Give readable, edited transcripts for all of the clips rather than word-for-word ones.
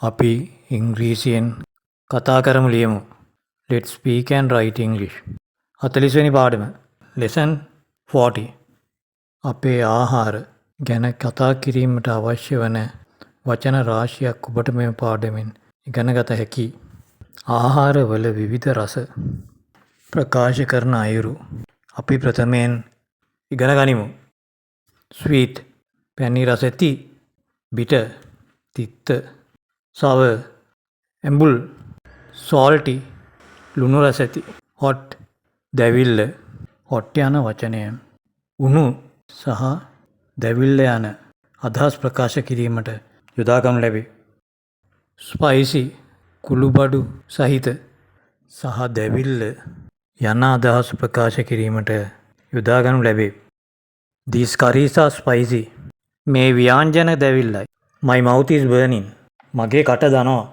අපි ඉංග්‍රීසියෙන් කතා කරමු ලියමු. Let's speak and write English. 40 වෙනි පාඩම. Lesson 40. අපේ ආහාර ගැන කතා කිරීමට අවශ්‍ය වන වචන රාශියක් ඔබට මෙම පාඩමෙන් ඉගෙන ගත හැකියි. ආහාරවල විවිධ රස ප්‍රකාශ කරන අයුරු අපි ප්‍රථමයෙන් ඉගෙන ගනිමු. Sweet පැණි රස ඇති, bitter තිත්ත, sour ඇඹුල්, salty ලුණු රස ඇති, hot දැවිල්ල. hot යන වචනය උණු සහ දැවිල්ල යන අදහස් ප්‍රකාශ කිරීමට යොදා ගනු ලැබේ. spicy කුළුබඩු සහිත සහ දැවිල්ල යන අදහස් ප්‍රකාශ කිරීමට යොදා ගනු ලැබේ. These curries are spicy. මේ ව්‍යාංජන දැවිල්ලයි. My mouth is burning. මගේ කට දනවා.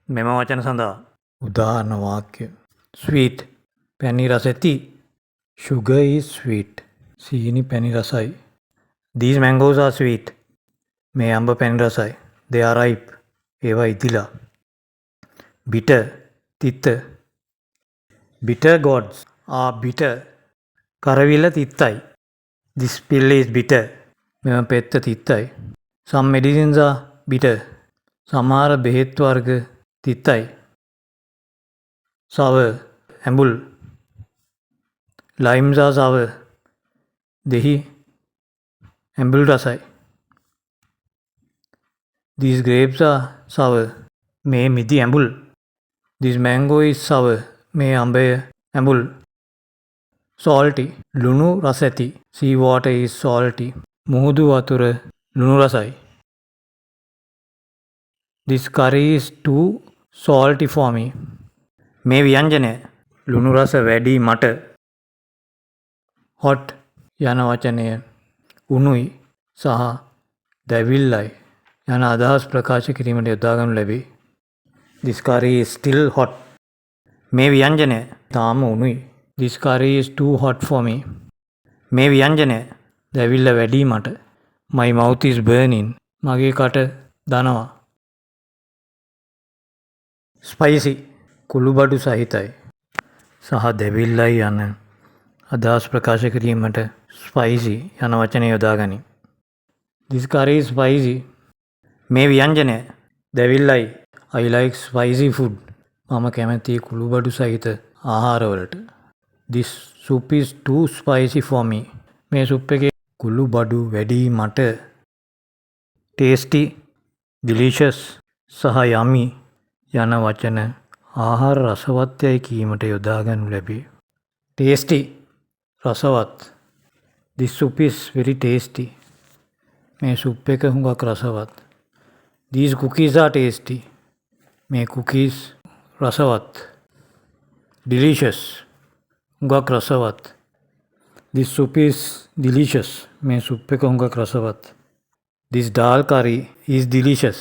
මෙම වචන සඳහා උදාහරණ වාක්‍ය. Sweet පැණි රස ඇති. Sugar is sweet. සීනි පැණි රසයි. These mangoes are sweet. මේ අඹ පැණි රසයි. They are ripe. ඒවා ඉදිලා. Bitter තිත්ත. Bitter gourds are bitter. කරවිල තිත්තයි. This pill is bitter. මෙම පෙත්ත තිත්තයි. Some medicines are bitter. සමහර බෙහෙත් වර්ග තිත්තයි. sour ඇඹුල්. limes are sour. දෙහි ඇඹුල් රසයි. These grapes are sour. මේ මිදි ඇඹුල්. This mango is sour. මේ අඹය ඇඹුල්. salty ලුණු රස ඇති. sea water is salty. මුහුදු වතුර ලුණු රසයි. This curry is too salty for me. මේ ව්‍යංජනය ලුණු රස වැඩි මට. hot යන වචනය උණුයි සහ දැවිල්ලයි යන අදහස් ප්‍රකාශ කිරීමට යොදා ගනු ලැබේ. This curry is still hot. මේ ව්‍යංජනය තාම උණුයි. This curry is too hot for me. මේ ව්‍යංජනය දැවිල්ල වැඩි මට. My mouth is burning. මගේ කට දනවා. Spicy කුළුබඩු සහිතයි සහ දැවිල්ලයි යන අදහස් ප්‍රකාශ කිරීමට spicy යන වචනය යොදා ගනී. This curry is spicy. මේ ව්‍යංජනය දැවිල්ලයි. I like spicy food. මම කැමති කුළුබඩු සහිත ආහාරවලට. This soup is too spicy for me. මේ සුප් එකේ කුළුබඩු වැඩි මට. tasty, delicious සහ yummy යන වචන ආහාර රසවත් යයි කීමට යොදා ගනු ලැබේ. tasty රසවත්. This soup is very tasty. මේ සුප් එක හුඟක් රසවත්. These cookies are tasty. මේ cookies රසවත්. delicious හුඟක් රසවත්. This soup is delicious. මේ සුප් එක හුඟක් රසවත්. This dal curry is delicious.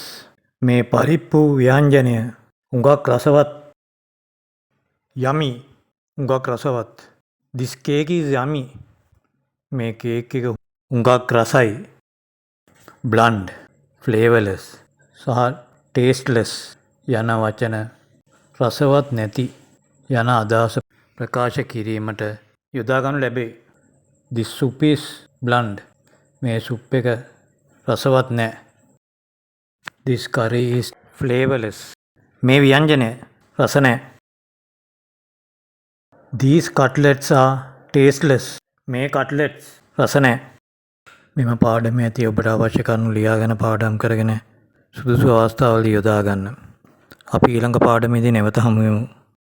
මේ පරිප්පු ව්‍යංජනය හුඟක් රසවත්. yummy හුඟක් රසවත්. This cake is yummy. මේ කේක් එක හුඟක් රසයි. bland flavorless සහ tasteless යන වචන රසවත් නැති යන අදහස ප්‍රකාශ කිරීමට යොදා ගනු ලැබේ. This soup is bland. මේ සුප් එක රසවත් නැහැ. This curry is flavorless. මේ ව්‍යංජනය රස නැහැ. These cutlets are tasteless. මේ cutlets රස නැහැ. මෙම පාඩමේ ඇති ඔබට අවශ්‍ය කරුණු ලියාගෙන පාඩම් කරගෙන සුදුසු අවස්ථාවලදී යොදා ගන්න. අපි ඊළඟ පාඩමේදී නැවත හමු වෙමු.